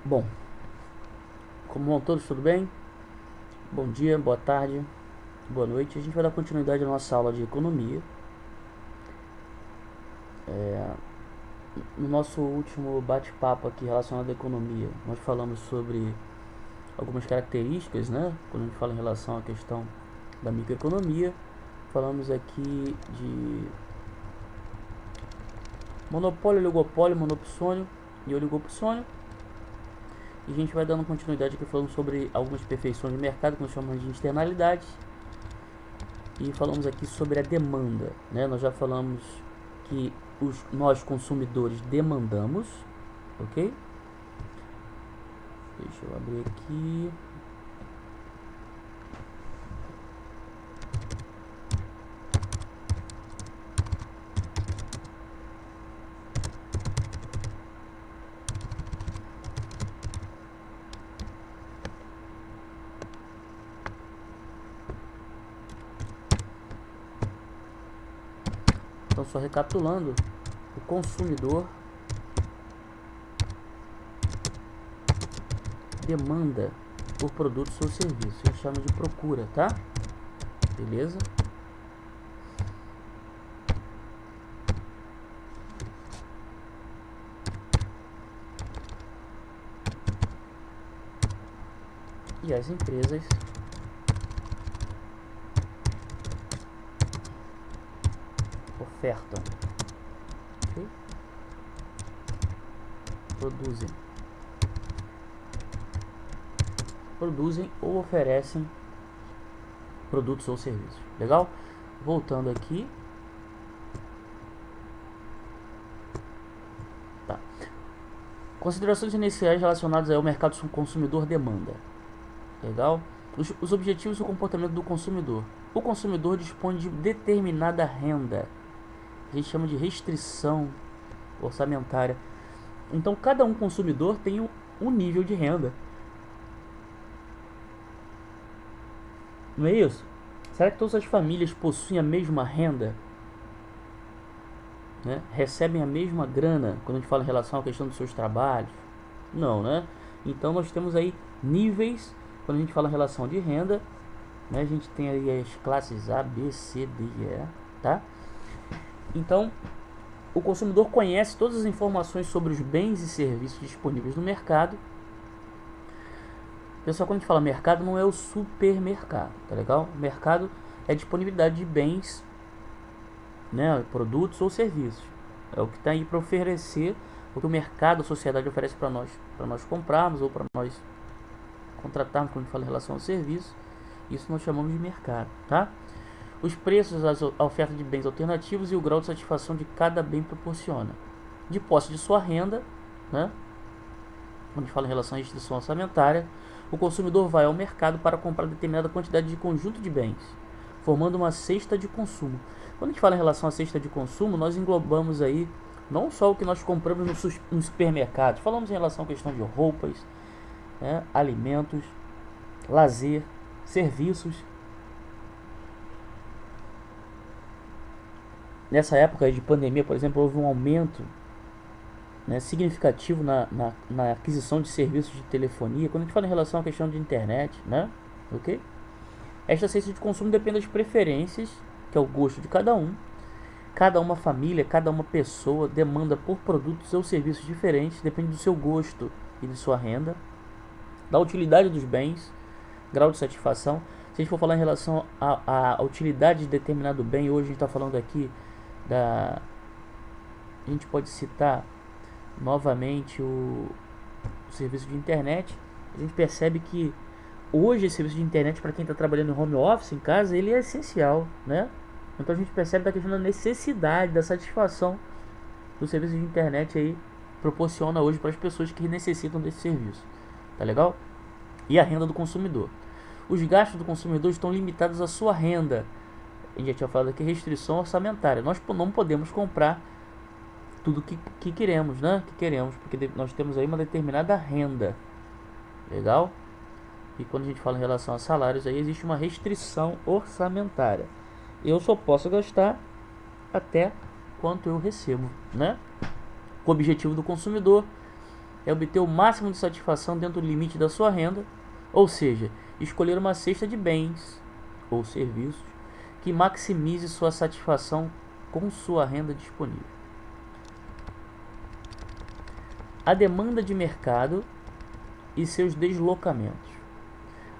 Bom, como vão todos, tudo bem? Bom dia, boa tarde, boa noite. A gente vai dar continuidade à nossa aula de economia. No nosso último bate-papo aqui relacionado à economia, nós falamos sobre algumas características, né? Quando a gente fala em relação à questão da microeconomia, falamos aqui de monopólio, oligopólio, monopsônio e oligopsônio. E a gente vai dando continuidade aqui falando sobre algumas perfeições de mercado, que nós chamamos de externalidades. E falamos aqui sobre a demanda, né? Nós já falamos que nós consumidores demandamos, ok? Deixa eu abrir aqui. Então, só recapitulando, o consumidor demanda por produtos ou serviços. A gente chama de procura, tá? Beleza? E as empresas ofertam, ok? Produzem ou oferecem produtos ou serviços. Legal? Voltando aqui. Tá. Considerações iniciais relacionadas ao mercado consumidor demanda. Legal? Os objetivos do comportamento do consumidor. O consumidor dispõe de determinada renda. A gente chama de restrição orçamentária. Então, cada um consumidor tem um nível de renda. Não é isso? Será que todas as famílias possuem a mesma renda? Né? Recebem a mesma grana quando a gente fala em relação à questão dos seus trabalhos? Não, né? Então, nós temos aí níveis quando a gente fala em relação de renda, né? A gente tem aí as classes A, B, C, D e E, tá? Então, o consumidor conhece todas as informações sobre os bens e serviços disponíveis no mercado. Pessoal, quando a gente fala mercado, não é o supermercado, tá legal? O mercado é a disponibilidade de bens, né, produtos ou serviços. É o que está aí para oferecer, o que o mercado, a sociedade oferece para nós comprarmos ou para nós contratarmos quando a gente fala em relação ao serviço. Isso nós chamamos de mercado, tá? Os preços, a oferta de bens alternativos e o grau de satisfação de cada bem proporciona. De posse de sua renda, né? Quando a gente fala em relação à restrição orçamentária, o consumidor vai ao mercado para comprar determinada quantidade de conjunto de bens, formando uma cesta de consumo. Quando a gente fala em relação à cesta de consumo, nós englobamos aí não só o que nós compramos no supermercado, falamos em relação à questão de roupas, né, alimentos, lazer, serviços. Nessa época de pandemia, por exemplo, houve um aumento, né, significativo na aquisição de serviços de telefonia, quando a gente fala em relação à questão de internet, né? Ok? Esta cesta de consumo depende das preferências, que é o gosto de cada um. Cada uma família, cada uma pessoa demanda por produtos ou serviços diferentes, depende do seu gosto e de sua renda, da utilidade dos bens, grau de satisfação. Se a gente for falar em relação à utilidade de determinado bem, hoje a gente está falando aqui da... A gente pode citar novamente o serviço de internet. A gente percebe que hoje esse serviço de internet, para quem está trabalhando em home office, em casa, ele é essencial, né? Então a gente percebe a questão da necessidade, da satisfação do serviço de internet aí proporciona hoje para as pessoas que necessitam desse serviço, tá legal? E a renda do consumidor. Os gastos do consumidor estão limitados à sua renda. A gente já tinha falado aqui, restrição orçamentária. Nós não podemos comprar tudo que queremos, né? Que queremos, porque nós temos aí uma determinada renda. Legal? E quando a gente fala em relação a salários, aí existe uma restrição orçamentária. Eu só posso gastar até quanto eu recebo, né? O objetivo do consumidor é obter o máximo de satisfação dentro do limite da sua renda, ou seja, escolher uma cesta de bens ou serviços que maximize sua satisfação com sua renda disponível. A demanda de mercado e seus deslocamentos.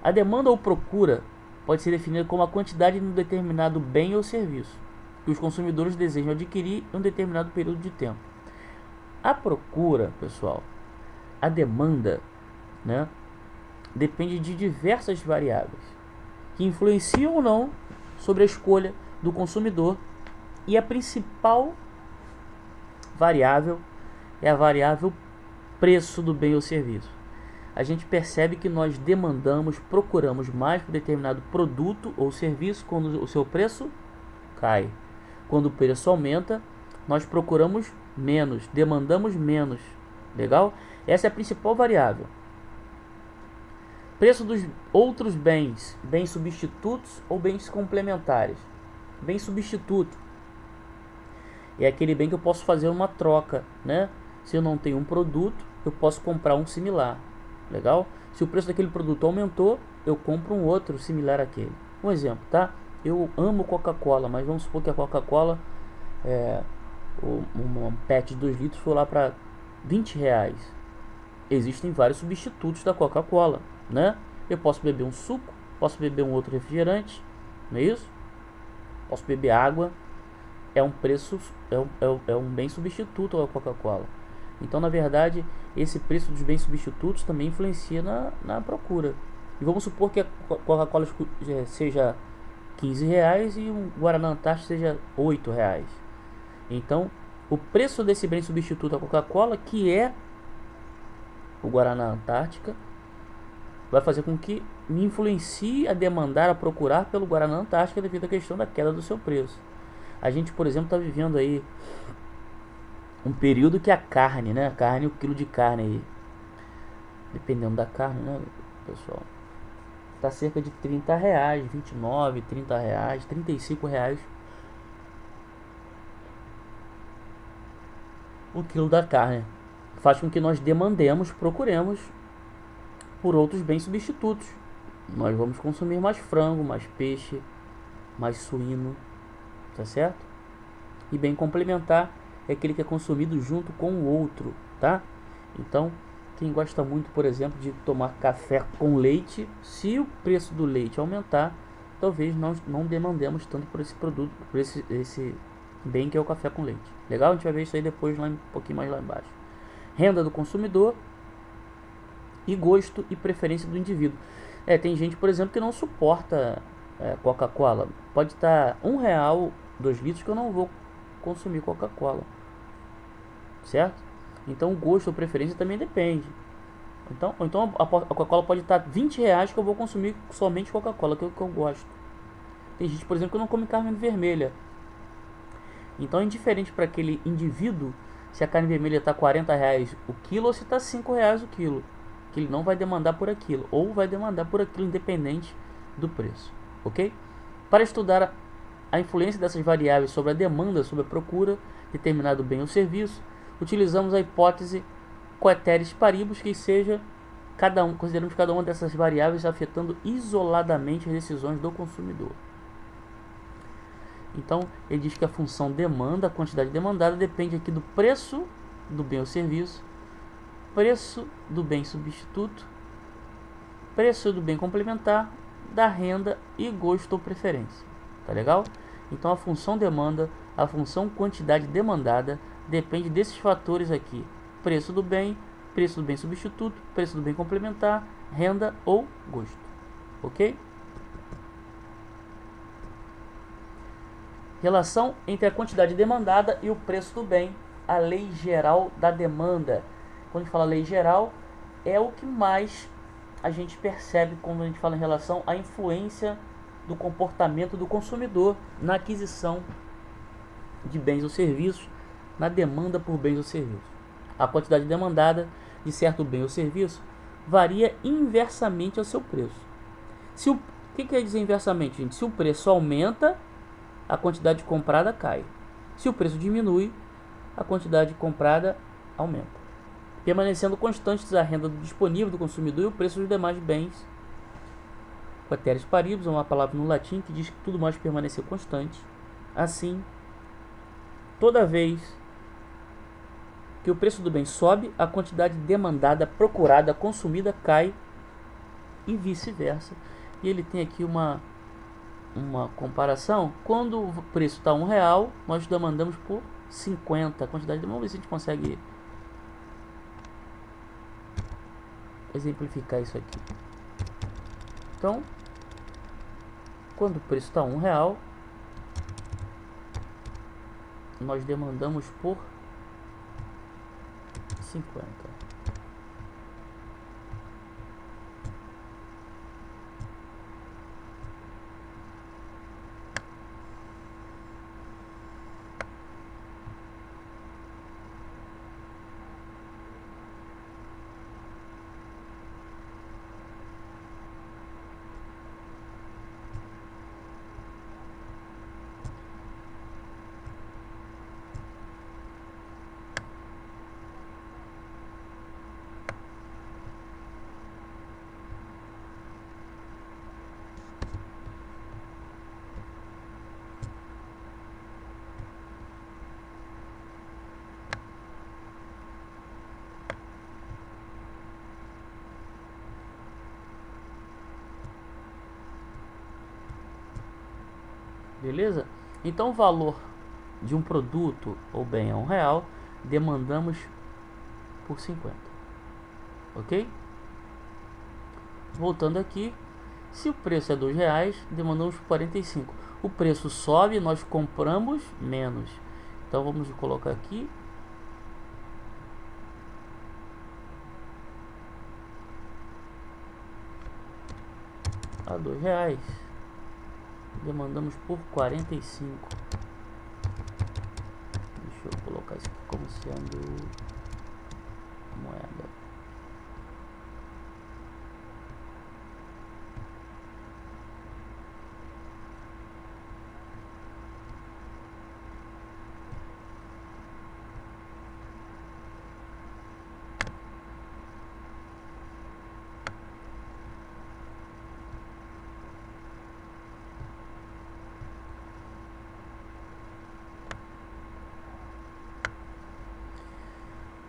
A demanda ou procura pode ser definida como a quantidade de um determinado bem ou serviço que os consumidores desejam adquirir em um determinado período de tempo. A procura, pessoal, a demanda, né, depende de diversas variáveis que influenciam ou não sobre a escolha do consumidor, e a principal variável é a variável preço do bem ou serviço. A gente percebe que nós demandamos, procuramos mais por determinado produto ou serviço quando o seu preço cai. Quando o preço aumenta, nós procuramos menos, demandamos menos. Legal? Essa é a principal variável. Preço dos outros bens, bens substitutos ou bens complementares. Bem substituto é aquele bem que eu posso fazer uma troca, né? Se eu não tenho um produto, eu posso comprar um similar. Legal? Se o preço daquele produto aumentou, eu compro um outro similar àquele. Um exemplo, tá? Eu amo Coca-Cola, mas vamos supor que a Coca-Cola, um PET de 2 litros, foi lá para R$20. Existem vários substitutos da Coca-Cola, né? Eu posso beber um suco, posso beber um outro refrigerante, não é isso? Posso beber água. É um preço, é um bem substituto à Coca-Cola. Então, na verdade, esse preço dos bens substitutos também influencia na procura. E vamos supor que a Coca-Cola seja R$15 e um Guaraná Antártica seja R$8. Então, o preço desse bem substituto à Coca-Cola, que é o Guaraná Antártica, vai fazer com que me influencie a demandar, a procurar pelo Guaraná Antártica devido à questão da queda do seu preço. A gente, por exemplo, está vivendo aí um período que a carne, né? A carne, o quilo de carne aí, dependendo da carne, né, pessoal, tá cerca de R$30, 29, R$30, R$35 o quilo da carne. Faz com que nós demandemos, procuremos por outros bens substitutos. Nós vamos consumir mais frango, mais peixe, mais suíno, tá certo? E bem complementar é aquele que é consumido junto com o outro, tá? Então, quem gosta muito, por exemplo, de tomar café com leite, se o preço do leite aumentar, talvez não demandemos tanto por esse produto, por esse bem que é o café com leite. Legal? A gente vai ver isso aí depois, um pouquinho mais lá embaixo. Renda do consumidor e gosto e preferência do indivíduo. Tem gente, por exemplo, que não suporta Coca-Cola. Pode estar R$1, 2 litros, que eu não vou consumir Coca-Cola, certo? Então o gosto ou preferência também depende. Então a Coca-Cola pode estar R$20, que eu vou consumir somente Coca-Cola, que é o que eu gosto. Tem gente, por exemplo, que não come carne vermelha. Então é indiferente para aquele indivíduo se a carne vermelha está R$40 o quilo ou se está R$5 o quilo, que ele não vai demandar por aquilo, ou vai demandar por aquilo independente do preço, ok? Para estudar a influência dessas variáveis sobre a demanda, sobre a procura de determinado bem ou serviço, utilizamos a hipótese Coeteris Paribus, que seja consideramos cada uma dessas variáveis afetando isoladamente as decisões do consumidor. Então, ele diz que a função demanda, a quantidade demandada, depende aqui do preço do bem ou serviço, preço do bem substituto, preço do bem complementar, da renda e gosto ou preferência. Tá legal? Então, a função demanda, a função quantidade demandada, depende desses fatores aqui: preço do bem substituto, preço do bem complementar, renda ou gosto. Ok? Relação entre a quantidade demandada e o preço do bem, a lei geral da demanda. Quando a gente fala lei geral, é o que mais a gente percebe quando a gente fala em relação à influência do comportamento do consumidor na aquisição de bens ou serviços, na demanda por bens ou serviços. A quantidade demandada de certo bem ou serviço varia inversamente ao seu preço. O que quer dizer inversamente, gente? Se o preço aumenta, a quantidade comprada cai. Se o preço diminui, a quantidade comprada aumenta. permanecendo constantes a renda disponível do consumidor e o preço dos demais bens. Quateres paribus é uma palavra no latim que diz que tudo mais permanecer constante. Assim, toda vez que o preço do bem sobe, a quantidade demandada, procurada, consumida cai e vice-versa. E ele tem aqui uma comparação. Quando o preço está R$1, nós demandamos por 50. A quantidade de... Vamos ver se a gente consegue exemplificar isso aqui. Então, quando o preço está R$1, nós demandamos por 50. Beleza? Então o valor de um produto ou bem é R$1, demandamos por 50. Ok? Voltando aqui, se o preço é R$2, demandamos por 45. O preço sobe, nós compramos menos. Então vamos colocar aqui a R$2. Demandamos por 45. Deixa eu colocar isso aqui como sendo moeda.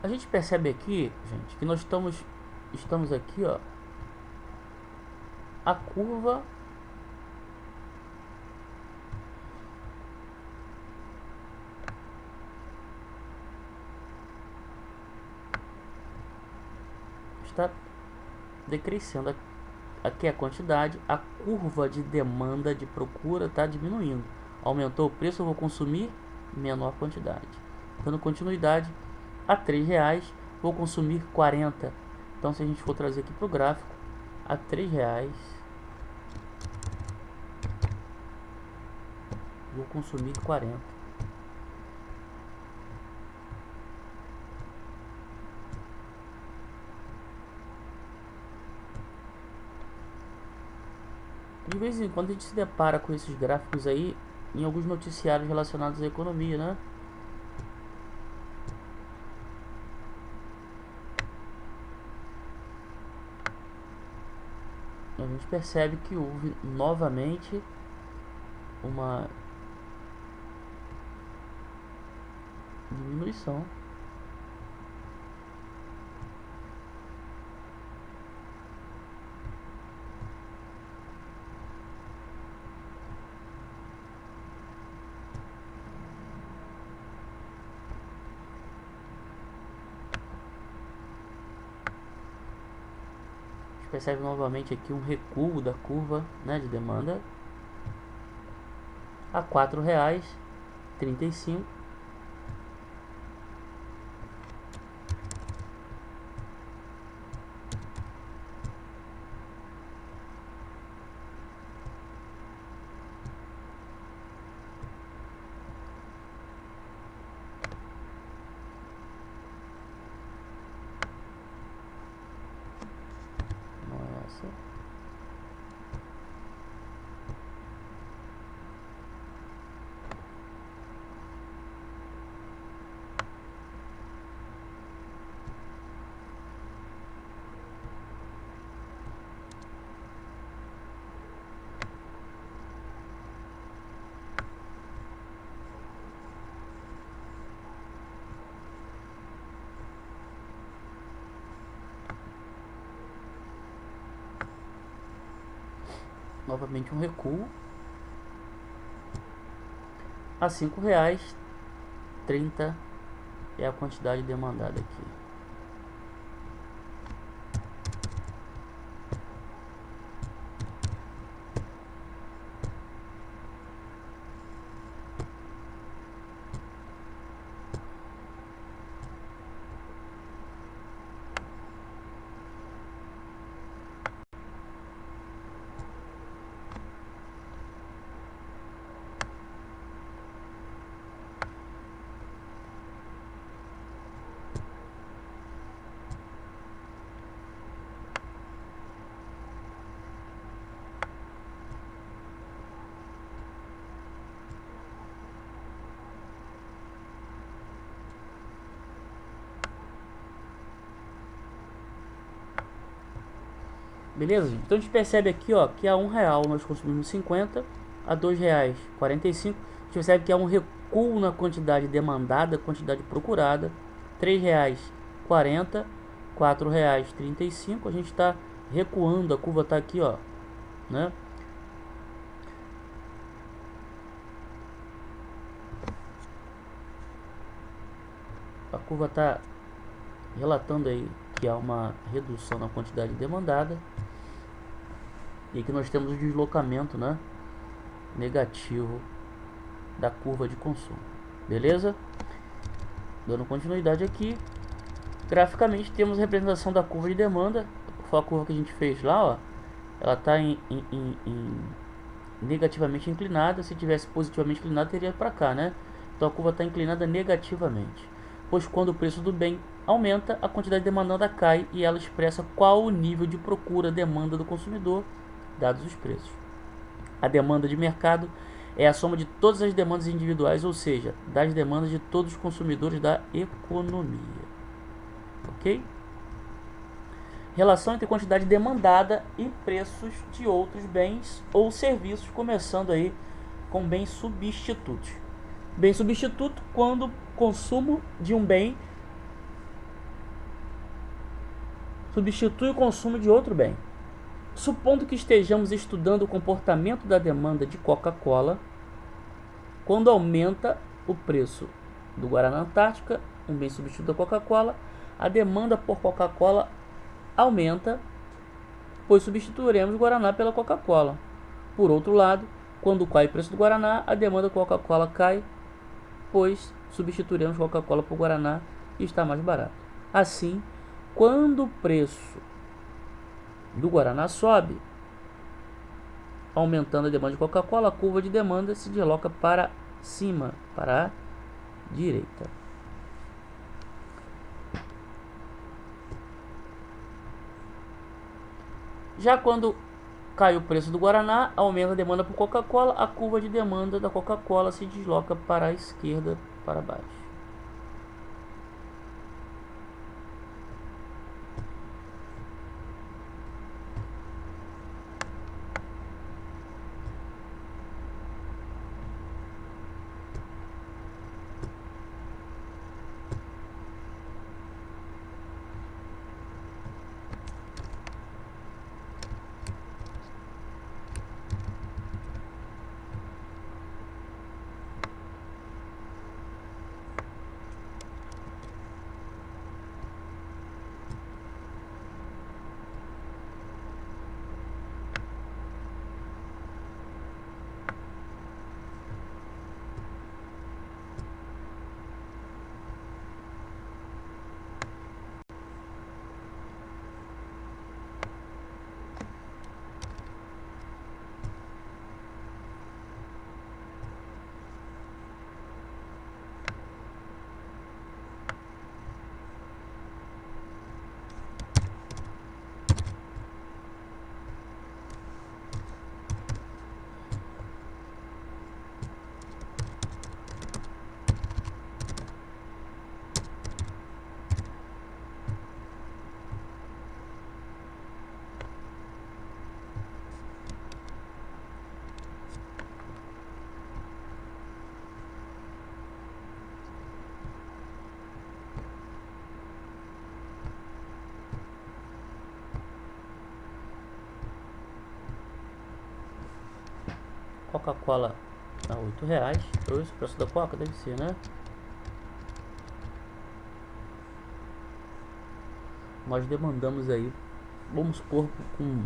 A gente percebe aqui, gente, que nós estamos aqui, ó, a curva está decrescendo. Aqui é a quantidade, a curva de demanda, de procura está diminuindo. Aumentou o preço, eu vou consumir menor quantidade. Dando continuidade, a R$3 vou consumir 40. Então se a gente for trazer aqui para o gráfico, a R$3 vou consumir 40. De vez em quando a gente se depara com esses gráficos aí em alguns noticiários relacionados à economia, né? A gente percebe que houve novamente uma diminuição. Percebe novamente aqui um recuo da curva, né, de demanda a R$4,35. Nossa. novamente um recuo a R$ 5,30 é a quantidade demandada aqui. Beleza, gente? Então a gente percebe aqui, ó, que a R$ 1 nós consumimos 50, a R$ 2,45. A gente percebe que há um recuo na quantidade demandada, quantidade procurada. R$ 3,40, R$ 4,35. A gente está recuando, a curva está aqui, ó, né? A curva está relatando aí que há uma redução na quantidade demandada e que nós temos o deslocamento, né, negativo da curva de consumo. Beleza? Dando continuidade aqui, graficamente temos a representação da curva de demanda. Foi a curva que a gente fez lá, ó. Ela está negativamente inclinada. Se tivesse positivamente inclinada, teria para cá, né? Então a curva está inclinada negativamente, pois quando o preço do bem aumenta, a quantidade demandada cai e ela expressa qual o nível de procura-demanda do consumidor, dados os preços. A demanda de mercado é a soma de todas as demandas individuais, ou seja, das demandas de todos os consumidores da economia. Ok? Relação entre quantidade demandada e preços de outros bens ou serviços, começando aí com bens substitutos. Bem substituto quando o consumo de um bem substitui o consumo de outro bem. Supondo que estejamos estudando o comportamento da demanda de Coca-Cola, quando aumenta o preço do Guaraná Antártica, um bem substituto da Coca-Cola, a demanda por Coca-Cola aumenta, pois substituiremos o Guaraná pela Coca-Cola. Por outro lado, quando cai o preço do Guaraná, a demanda por Coca-Cola cai, pois substituiremos Coca-Cola por Guaraná e está mais barato. Assim, quando o preço do Guaraná sobe, aumentando a demanda de Coca-Cola, a curva de demanda se desloca para cima, para a direita. Já quando cai o preço do Guaraná, aumenta a demanda por Coca-Cola, a curva de demanda da Coca-Cola se desloca para a esquerda, para baixo. Coca-Cola a R$8. Esse preço da Coca deve ser, né? Nós demandamos aí, vamos supor, com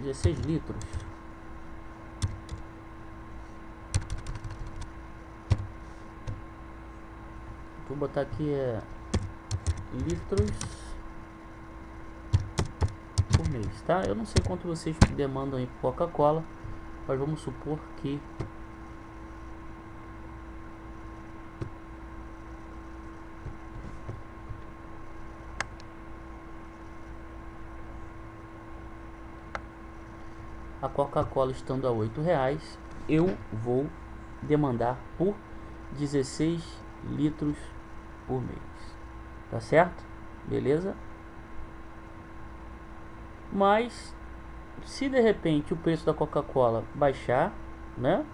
16 litros. Vou botar aqui litros por mês, tá? Eu não sei quanto vocês demandam em Coca-Cola, mas vamos supor que a Coca-Cola estando a R$8, eu vou demandar por 16 litros por mês, tá certo? Beleza? Mas se de repente o preço da Coca-Cola baixar, né?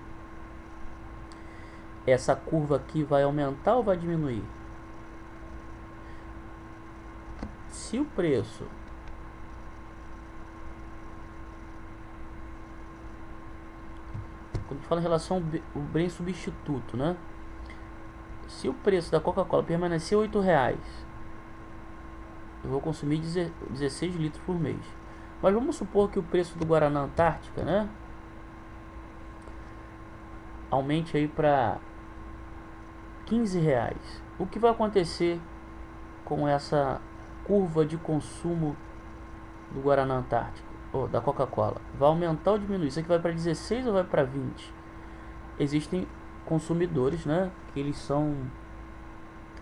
Essa curva aqui vai aumentar ou vai diminuir? Se o preço quando a gente fala em relação ao bem substituto, né? Se o preço da Coca-Cola permanecer R$8, eu vou consumir 16 litros por mês. Mas vamos supor que o preço do Guaraná Antártica, né, aumente aí para R$15. O que vai acontecer com essa curva de consumo do Guaraná Antártica, ou da Coca-Cola? Vai aumentar ou diminuir? Isso aqui vai para 16 ou vai para 20? Existem consumidores, né, que eles são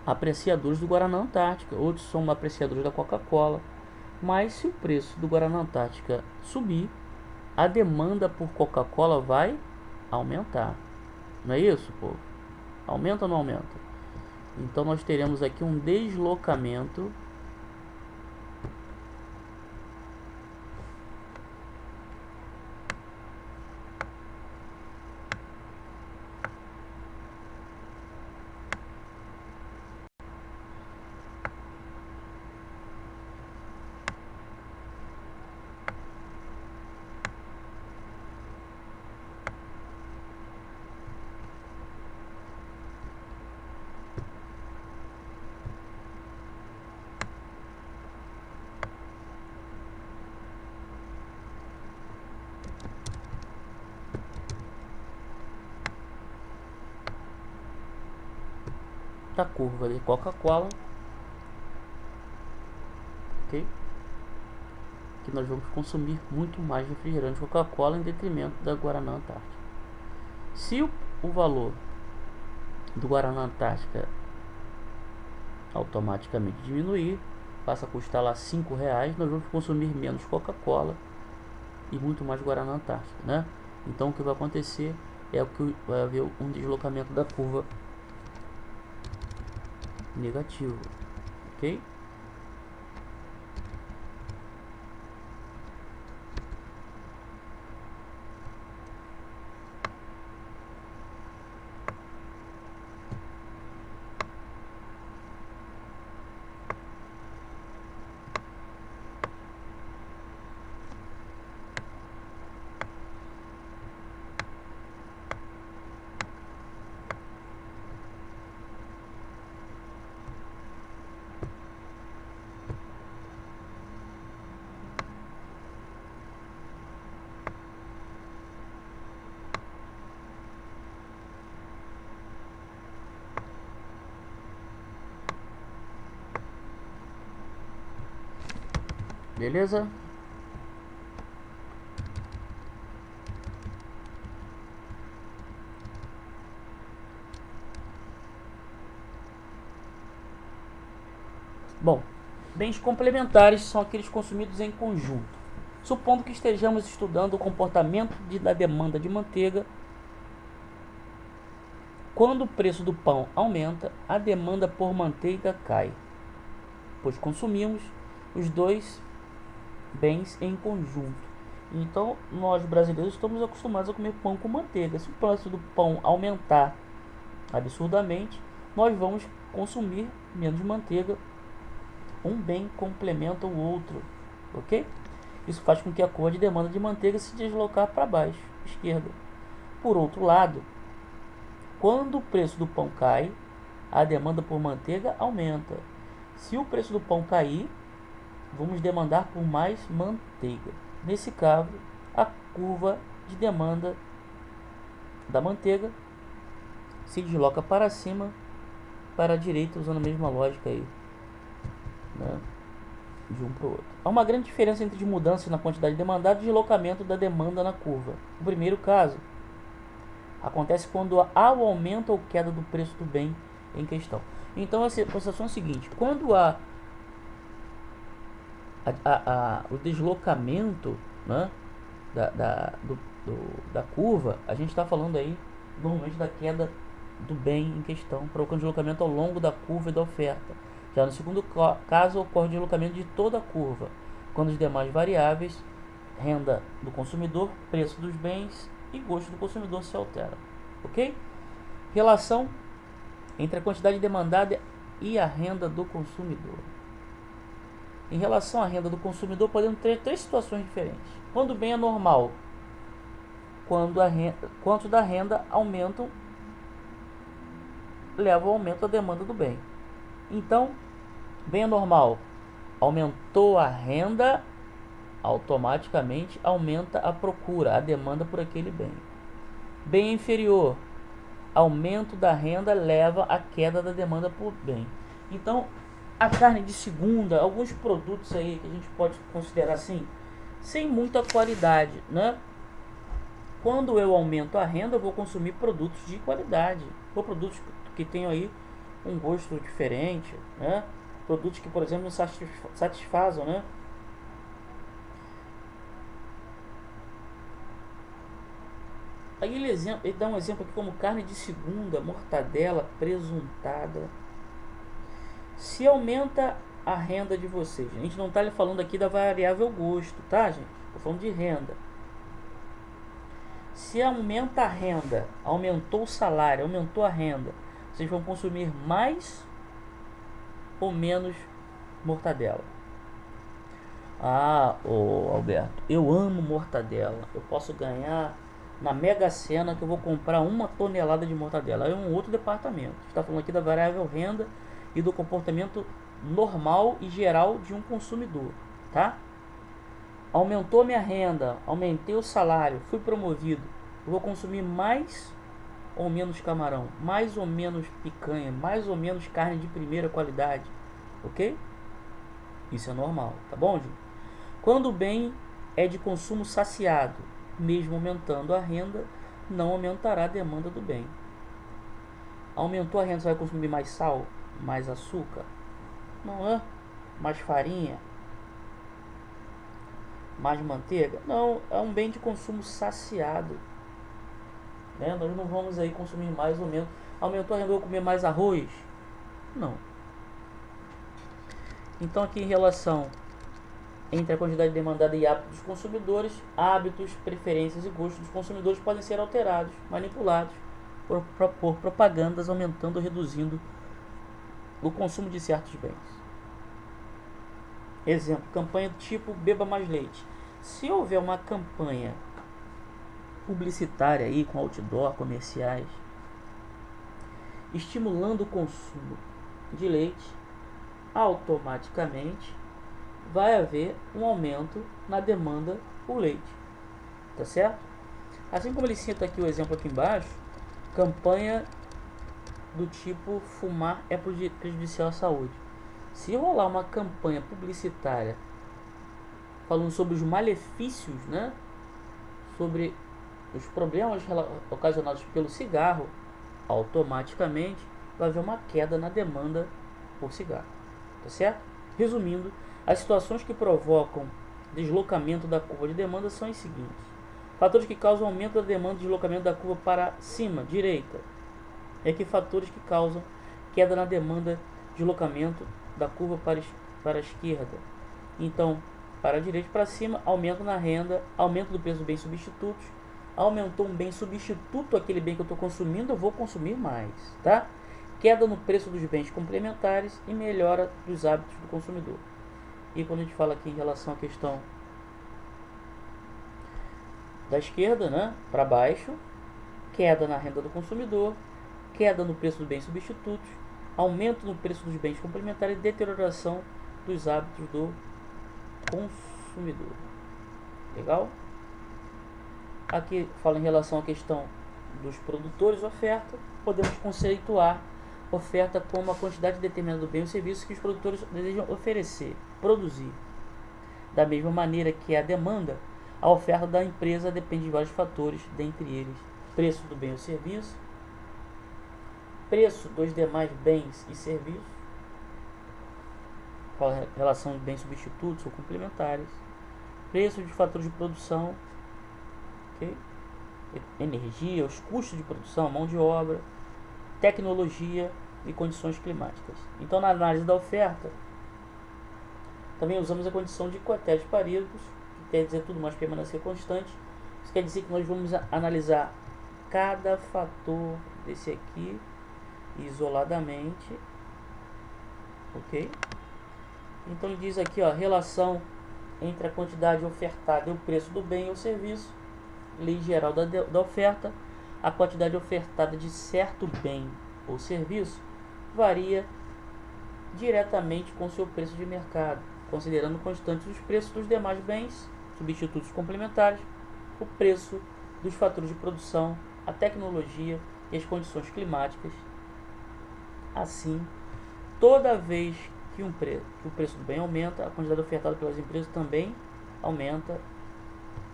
apreciadores do Guaraná Antártica, outros são apreciadores da Coca-Cola. Mas se o preço do Guaraná Antártica subir, a demanda por Coca-Cola vai aumentar. Não é isso, povo? Aumenta ou não aumenta? Então nós teremos aqui um deslocamento da curva de Coca-Cola, ok? Que nós vamos consumir muito mais refrigerante Coca-Cola em detrimento da Guaraná Antártica. Se o valor do Guaraná Antártica automaticamente diminuir, passa a custar lá R$5, nós vamos consumir menos Coca-Cola e muito mais Guaraná Antártica, né? Então o que vai acontecer é que vai haver um deslocamento da curva negativo, ok? Beleza? Bom, bens complementares são aqueles consumidos em conjunto. Supondo que estejamos estudando o comportamento da demanda de manteiga, quando o preço do pão aumenta, a demanda por manteiga cai, pois consumimos os dois bens em conjunto. Então, nós brasileiros estamos acostumados a comer pão com manteiga. Se o preço do pão aumentar absurdamente, nós vamos consumir menos manteiga Um bem complementa o outro, ok? Isso faz com que a curva de demanda de manteiga se deslocar para baixo, esquerda. Por outro lado, quando o preço do pão cai, a demanda por manteiga aumenta. Se o preço do pão cair, vamos demandar por mais manteiga. Nesse caso, a curva de demanda da manteiga se desloca para cima, para a direita, usando a mesma lógica aí, né, de um para o outro. Há uma grande diferença entre mudança na quantidade demandada e deslocamento da demanda na curva. O primeiro caso acontece quando há o aumento ou queda do preço do bem em questão. Então a situação é a seguinte: quando há o deslocamento, né, da curva, a gente está falando aí normalmente da queda do bem em questão, provocando deslocamento ao longo da curva e da oferta. Já no segundo caso, ocorre o deslocamento de toda a curva, quando as demais variáveis, renda do consumidor, preço dos bens e gosto do consumidor se alteram. Ok? Relação entre a quantidade demandada e a renda do consumidor. Em relação à renda do consumidor, podemos ter três situações diferentes. Quando o bem é normal, quanto da renda aumentam, leva ao aumento da demanda do bem. Então, bem é normal, aumentou a renda, automaticamente aumenta a procura, a demanda por aquele bem. Bem inferior, aumento da renda leva à queda da demanda por bem. Então, a carne de segunda, alguns produtos aí que a gente pode considerar assim, sem muita qualidade, né? Quando eu aumento a renda, eu vou consumir produtos de qualidade, ou produtos que tenham aí um gosto diferente, né? Produtos que, por exemplo, satisfazem, né? Aí ele dá um exemplo aqui como carne de segunda, mortadela, presuntada. Se aumenta a renda de vocês, a gente não está falando aqui da variável gosto, tá, gente? Estou falando de renda. Se aumenta a renda, aumentou o salário, aumentou a renda, vocês vão consumir mais ou menos mortadela? Ah, ô Alberto, eu amo mortadela. Eu posso ganhar na Mega Sena que eu vou comprar 1 tonelada de mortadela. É um outro departamento. Está falando aqui da variável renda e do comportamento normal e geral de um consumidor, tá? Aumentou minha renda, aumentei o salário, fui promovido. Eu vou consumir mais ou menos camarão, mais ou menos picanha, mais ou menos carne de primeira qualidade, ok? Isso é normal, tá bom, gente? Quando o bem é de consumo saciado, mesmo aumentando a renda, não aumentará a demanda do bem. Aumentou a renda, você vai consumir mais sal, mais açúcar? Não é? Mais farinha? Mais manteiga? Não, é um bem de consumo saciado, né? Nós não vamos aí consumir mais ou menos. Aumentou a renda, eu vou comer mais arroz? Não. Então aqui em relação entre a quantidade demandada e hábitos dos consumidores, hábitos, preferências e gostos dos consumidores podem ser alterados, manipulados por propagandas, aumentando ou reduzindo o consumo de certos bens. Exemplo, campanha do tipo beba mais leite. Se houver uma campanha publicitária aí com outdoor, comerciais, estimulando o consumo de leite, automaticamente vai haver um aumento na demanda por leite, tá certo? Assim como ele cita aqui o exemplo aqui embaixo, campanha do tipo fumar é prejudicial à saúde. Se rolar uma campanha publicitária falando sobre os malefícios, né, sobre os problemas ocasionados pelo cigarro, automaticamente vai haver uma queda na demanda por cigarro, tá certo? Resumindo, as situações que provocam deslocamento da curva de demanda são as seguintes: fatores que causam aumento da demanda e deslocamento da curva para cima, direita, é que fatores que causam queda na demanda, deslocamento da curva para a esquerda. Então, para a direita e para cima, aumento na renda, aumento do preço do bem substitutos. Aumentou um bem substituto, aquele bem que eu estou consumindo, eu vou consumir mais, tá? queda no preço dos bens complementares e melhora dos hábitos do consumidor. E quando a gente fala aqui em relação à questão da esquerda, né, para baixo, queda na renda do consumidor, queda no preço dos bens substitutos, aumento no preço dos bens complementares e deterioração dos hábitos do consumidor. Legal? Aqui fala em relação à questão dos produtores, oferta. Podemos conceituar oferta como a quantidade determinada do bem ou serviço que os produtores desejam oferecer, produzir. Da mesma maneira que a demanda, a oferta da empresa depende de vários fatores, dentre eles preço do bem ou serviço, preço dos demais bens e serviços, fala em relação de bens substitutos ou complementares, preço de fatores de produção, okay? Energia, os custos de produção, mão de obra, tecnologia e condições climáticas. Então, na análise da oferta, também usamos a condição de Quaternion de Pareto, que quer dizer tudo mais permanecer constante. Isso quer dizer que nós vamos analisar cada fator desse aqui isoladamente, ok? Então ele diz aqui, ó, relação entre a quantidade ofertada e o preço do bem ou serviço, lei geral da oferta. A quantidade ofertada de certo bem ou serviço varia diretamente com seu preço de mercado, considerando constantes os preços dos demais bens, substitutos complementares, o preço dos fatores de produção, a tecnologia e as condições climáticas. Assim, toda vez que o preço do bem aumenta, a quantidade ofertada pelas empresas também aumenta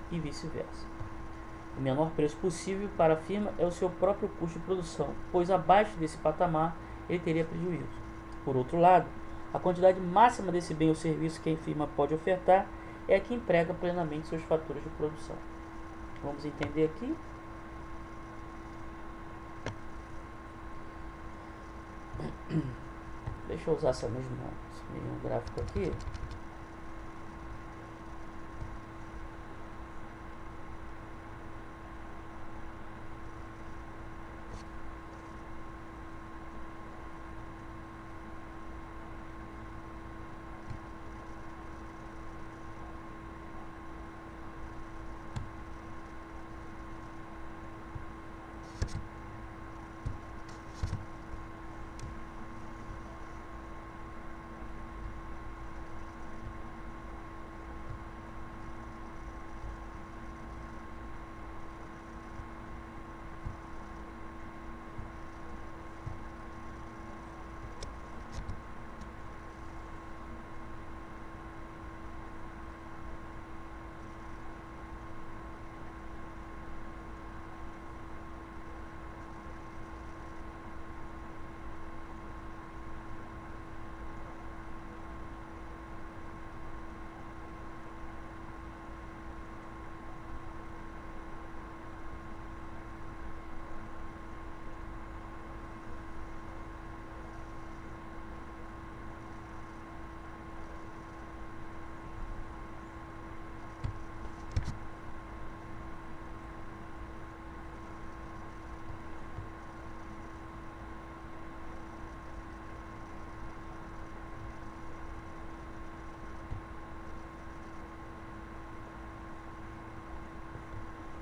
e vice-versa. O menor preço possível para a firma é o seu próprio custo de produção, pois abaixo desse patamar ele teria prejuízo. Por outro lado, a quantidade máxima desse bem ou serviço que a firma pode ofertar é a que emprega plenamente seus fatores de produção. Vamos entender aqui. Deixa eu usar esse mesmo gráfico aqui.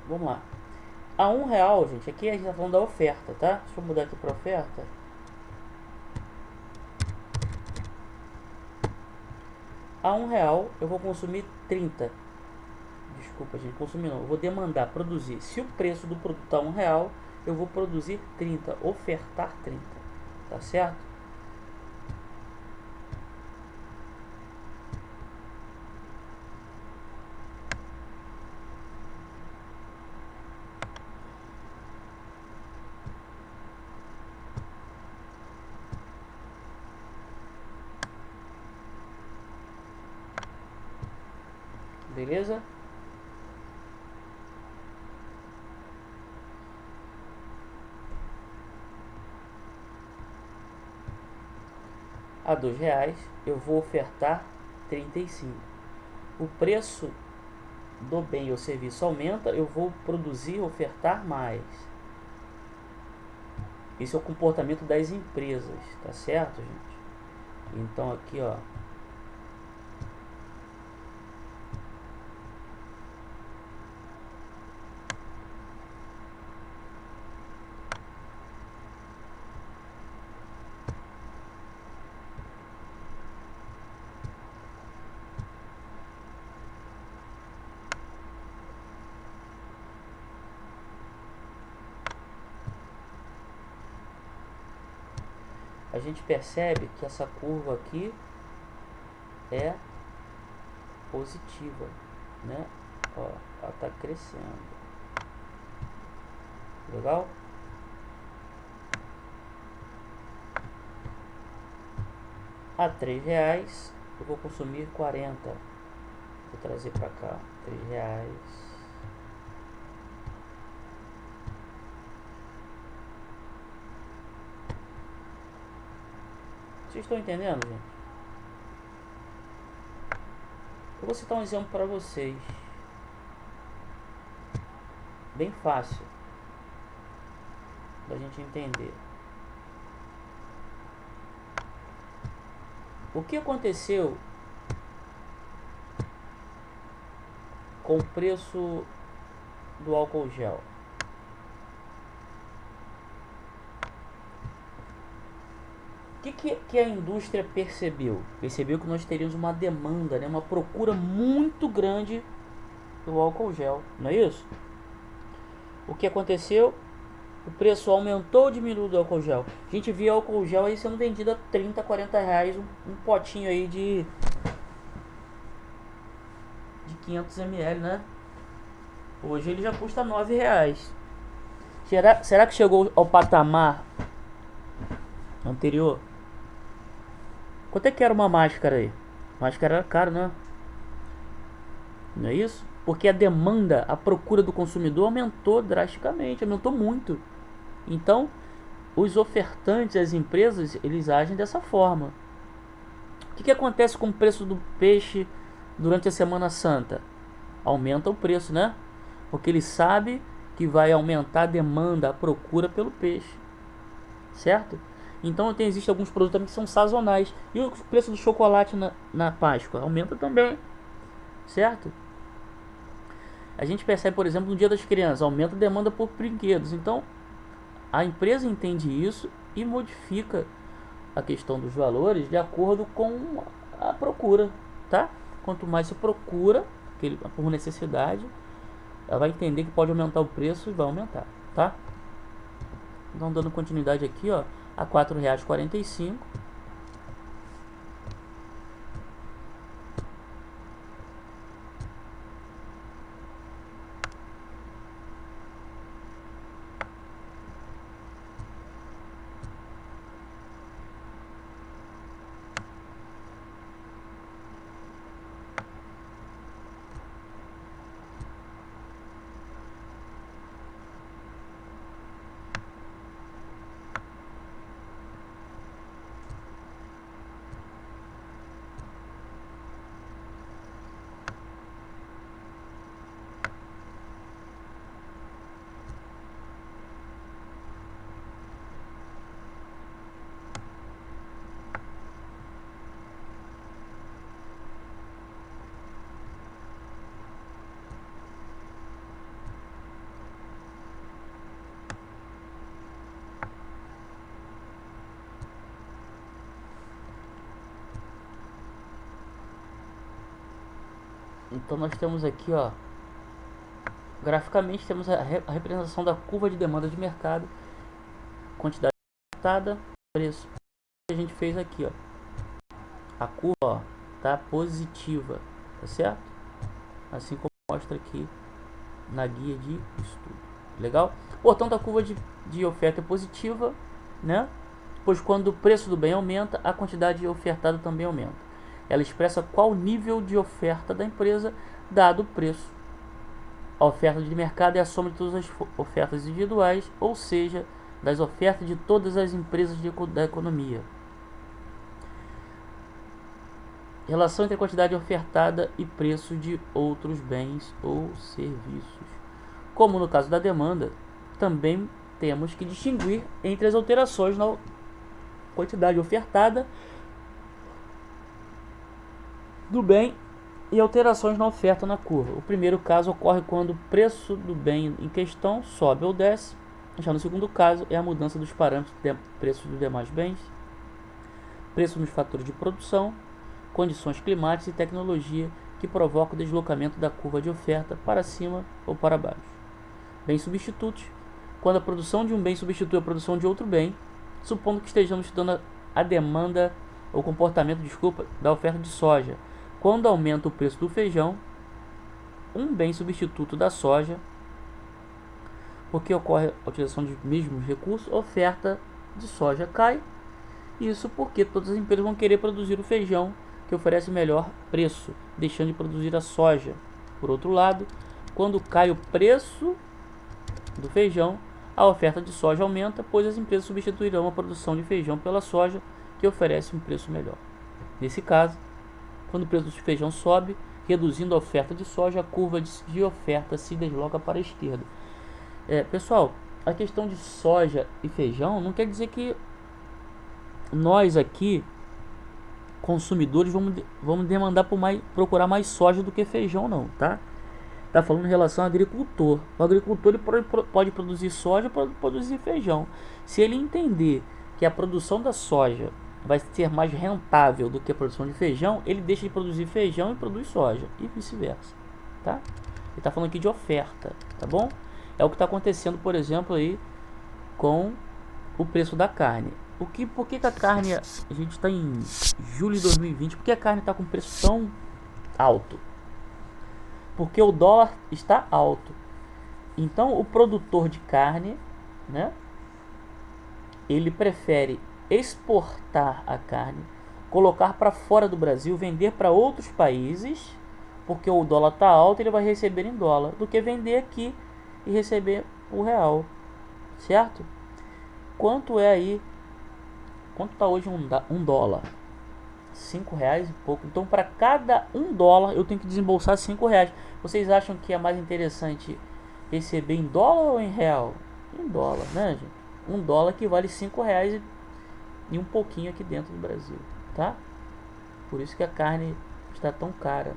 Vamos lá. A R$1, gente, aqui a gente está falando da oferta, tá? Deixa eu mudar aqui para oferta. A R$1 eu vou consumir 30. Desculpa, gente, consumir não. Eu vou demandar, produzir. Se o preço do produto está R$1, eu vou produzir 30, ofertar 30. Tá certo? Beleza? A R$2 eu vou ofertar 35. O preço do bem ou serviço aumenta, eu vou produzir, ofertar mais. Esse é o comportamento das empresas, tá certo, gente? Então aqui, ó, a gente percebe que essa curva aqui é positiva, né? Ó, ela tá crescendo. Legal? A R$ 3 eu vou consumir 40. Vou trazer pra cá, R$ 3. Vocês estão entendendo, gente? Eu vou citar um exemplo para vocês. Bem fácil da gente entender. O que aconteceu com o preço do álcool gel? O que a indústria percebeu? Percebeu que nós teríamos uma demanda, né, uma procura muito grande pelo álcool gel, não é isso? O que aconteceu? O preço aumentou ou diminuiu do álcool gel? A gente via álcool gel aí sendo vendido a 30, 40 reais, um potinho aí de 500 ml, né? Hoje ele já custa R$ 9. Será que chegou ao patamar anterior? Quanto é que era uma máscara aí? Máscara era caro, né? Não é isso? Porque a demanda, a procura do consumidor aumentou drasticamente, aumentou muito. Então, os ofertantes, as empresas, eles agem dessa forma. O que acontece com o preço do peixe durante a Semana Santa? Aumenta o preço, né? Porque ele sabe que vai aumentar a demanda, a procura pelo peixe, certo? Então existem alguns produtos também que são sazonais. E o preço do chocolate na Páscoa aumenta também, certo? A gente percebe, por exemplo, no Dia das Crianças, aumenta a demanda por brinquedos. Então, a empresa entende isso e modifica a questão dos valores de acordo com a procura, tá? Quanto mais se procura, por necessidade, ela vai entender que pode aumentar o preço e vai aumentar, tá? Então, dando continuidade aqui, ó, a R$ 4,45. Então nós temos aqui, ó, graficamente temos a representação da curva de demanda de mercado, quantidade ofertada, preço. A gente fez aqui, ó, a curva, ó, tá positiva, tá certo? Assim como mostra aqui na guia de estudo. Legal? Portanto, a curva de oferta é positiva, né? Pois quando o preço do bem aumenta, a quantidade ofertada também aumenta. Ela expressa qual nível de oferta da empresa, dado o preço. A oferta de mercado é a soma de todas as ofertas individuais, ou seja, das ofertas de todas as empresas da economia. Relação entre a quantidade ofertada e preço de outros bens ou serviços. Como no caso da demanda, também temos que distinguir entre as alterações na quantidade ofertada do bem e alterações na oferta na curva. O primeiro caso ocorre quando o preço do bem em questão sobe ou desce. Já no segundo caso é a mudança dos parâmetros de preços dos demais bens, preço nos fatores de produção, condições climáticas e tecnologia que provocam o deslocamento da curva de oferta para cima ou para baixo. Bens substitutos, quando a produção de um bem substitui a produção de outro bem, supondo que estejamos estudando a demanda ou comportamento, da oferta de soja. Quando aumenta o preço do feijão, um bem substituto da soja, porque ocorre a utilização dos mesmos recursos, a oferta de soja cai. Isso porque todas as empresas vão querer produzir o feijão que oferece melhor preço, deixando de produzir a soja. Por outro lado, quando cai o preço do feijão, a oferta de soja aumenta, pois as empresas substituirão a produção de feijão pela soja, que oferece um preço melhor. Nesse caso, quando o preço do feijão sobe, reduzindo a oferta de soja, a curva de oferta se desloca para a esquerda. Pessoal, a questão de soja e feijão não quer dizer que nós aqui, consumidores, vamos demandar procurar mais soja do que feijão, não, tá? Tá falando em relação ao agricultor. O agricultor ele pode produzir soja, pode produzir feijão. Se ele entender que a produção da soja vai ser mais rentável do que a produção de feijão, ele deixa de produzir feijão e produz soja, e vice-versa, tá? Ele está falando aqui de oferta, tá bom? É o que está acontecendo, por exemplo, aí com o preço da carne. Por que a carne, a gente está em julho de 2020, por que a carne está com preço tão alto? Porque o dólar está alto. Então o produtor de carne, né, ele prefere exportar a carne, colocar para fora do Brasil, vender para outros países, porque o dólar está alto, ele vai receber em dólar, do que vender aqui e receber o real, certo? Quanto está hoje um dólar? R$5 e pouco. Então para cada $1 eu tenho que desembolsar R$5. Vocês acham que é mais interessante receber em dólar ou em real? Em dólar, né, gente? $1 equivale R$5 e um pouquinho aqui dentro do Brasil, tá? Por isso que a carne está tão cara.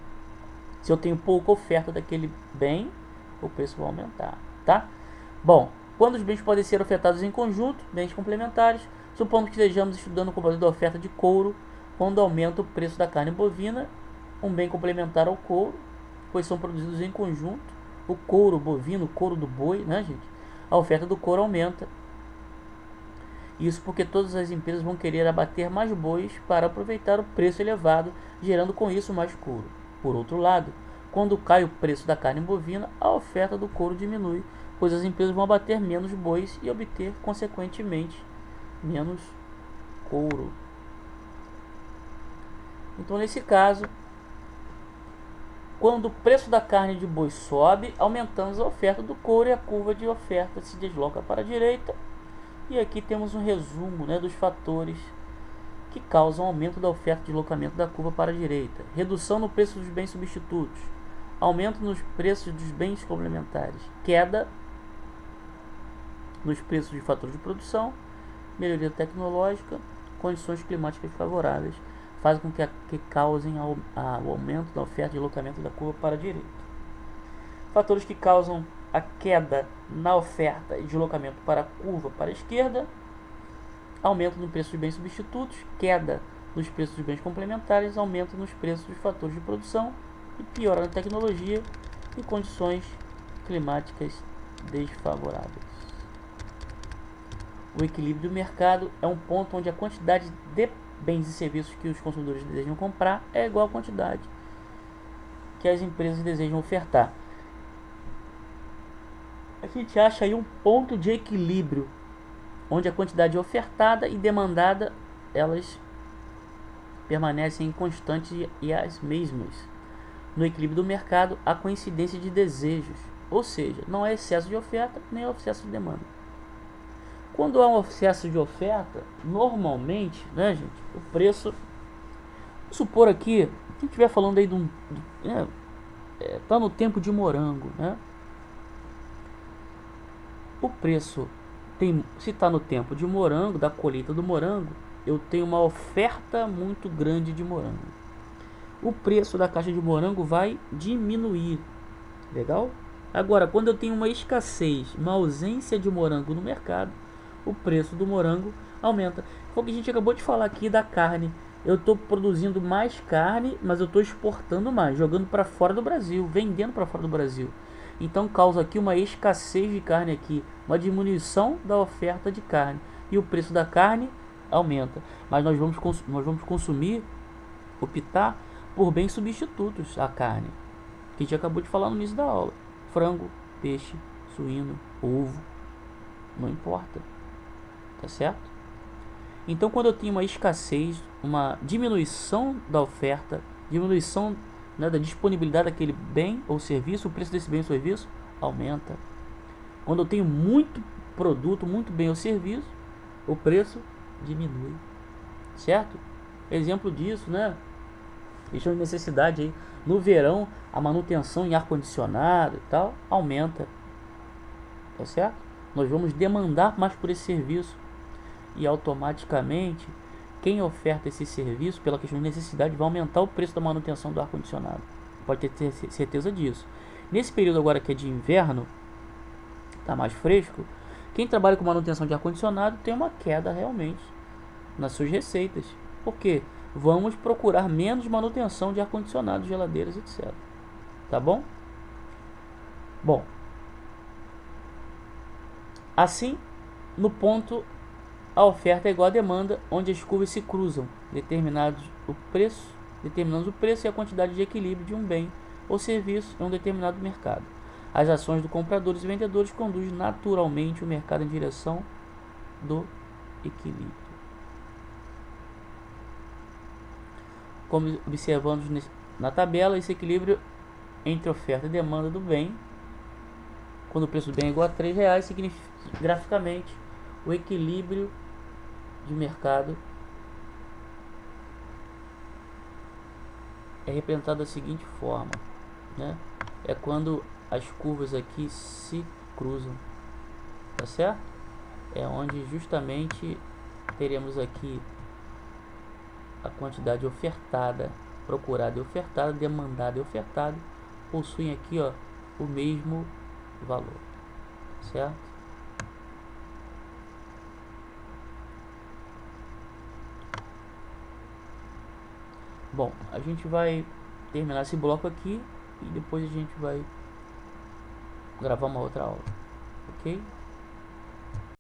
Se eu tenho pouca oferta daquele bem, o preço vai aumentar, tá? Bom, quando os bens podem ser ofertados em conjunto, bens complementares, supondo que estejamos estudando o componente da oferta de couro, quando aumenta o preço da carne bovina, um bem complementar ao couro, pois são produzidos em conjunto, o couro bovino, o couro do boi, né, gente? A oferta do couro aumenta. Isso porque todas as empresas vão querer abater mais bois para aproveitar o preço elevado, gerando com isso mais couro. Por outro lado, quando cai o preço da carne bovina, a oferta do couro diminui, pois as empresas vão abater menos bois e obter, consequentemente, menos couro. Então, nesse caso, quando o preço da carne de boi sobe, aumentamos a oferta do couro e a curva de oferta se desloca para a direita. E aqui temos um resumo, né, dos fatores que causam aumento da oferta e deslocamento da curva para a direita. Redução no preço dos bens substitutos, aumento nos preços dos bens complementares, queda nos preços de fatores de produção, melhoria tecnológica, condições climáticas favoráveis, fazem com que causem o aumento da oferta e deslocamento da curva para a direita. Fatores que causam a queda na oferta e deslocamento para a curva para a esquerda, aumento no preço dos bens substitutos, queda nos preços dos bens complementares, aumento nos preços dos fatores de produção e piora na tecnologia e condições climáticas desfavoráveis. O equilíbrio do mercado é um ponto onde a quantidade de bens e serviços que os consumidores desejam comprar é igual à quantidade que as empresas desejam ofertar. A gente acha aí um ponto de equilíbrio onde a quantidade ofertada e demandada elas permanecem constantes e as mesmas. No equilíbrio do mercado há coincidência de desejos, ou seja, não há excesso de oferta nem excesso de demanda. Quando há um excesso de oferta, normalmente, né, gente, o preço, vamos supor aqui, quem estiver falando aí tá no tempo de morango, né? O preço Se está no tempo de morango, da colheita do morango, eu tenho uma oferta muito grande de morango. O preço da caixa de morango vai diminuir. Legal? Agora, quando eu tenho uma escassez, uma ausência de morango no mercado, o preço do morango aumenta. Foi o que a gente acabou de falar aqui da carne. Eu estou produzindo mais carne, mas eu estou exportando mais, jogando para fora do Brasil, vendendo para fora do Brasil. Então causa aqui uma escassez de carne aqui, uma diminuição da oferta de carne e o preço da carne aumenta. Mas nós vamos consumir, optar por bens substitutos à carne, que a gente acabou de falar no início da aula: frango, peixe, suíno, ovo, não importa, tá certo? Então, quando eu tenho uma escassez, uma diminuição da oferta, diminuição, né, da disponibilidade daquele bem ou serviço, o preço desse bem ou serviço aumenta. Quando eu tenho muito produto, muito bem ou serviço, o preço diminui, certo? Exemplo disso, né? Questão de necessidade aí. No verão, a manutenção em ar-condicionado e tal aumenta, tá certo? Nós vamos demandar mais por esse serviço e automaticamente quem oferta esse serviço, pela questão de necessidade, vai aumentar o preço da manutenção do ar-condicionado. Pode ter certeza disso. Nesse período agora que é de inverno, tá mais fresco, quem trabalha com manutenção de ar-condicionado tem uma queda realmente nas suas receitas. Por quê? Vamos procurar menos manutenção de ar-condicionado, geladeiras, etc. Tá bom? Bom, assim, no ponto, a oferta é igual à demanda, onde as curvas se cruzam, determinando o preço e a quantidade de equilíbrio de um bem ou serviço em um determinado mercado. As ações do compradores e vendedores conduzem naturalmente o mercado em direção do equilíbrio. Como observamos na tabela, esse equilíbrio entre oferta e demanda do bem, quando o preço do bem é igual a R$3, significa graficamente o equilíbrio de mercado é representado da seguinte forma, né? É quando as curvas aqui se cruzam, tá certo? É onde justamente teremos aqui a quantidade ofertada, procurada e ofertada, demandada e ofertada, possuem aqui, ó, o mesmo valor, certo? Bom, a gente vai terminar esse bloco aqui e depois a gente vai gravar uma outra aula, ok?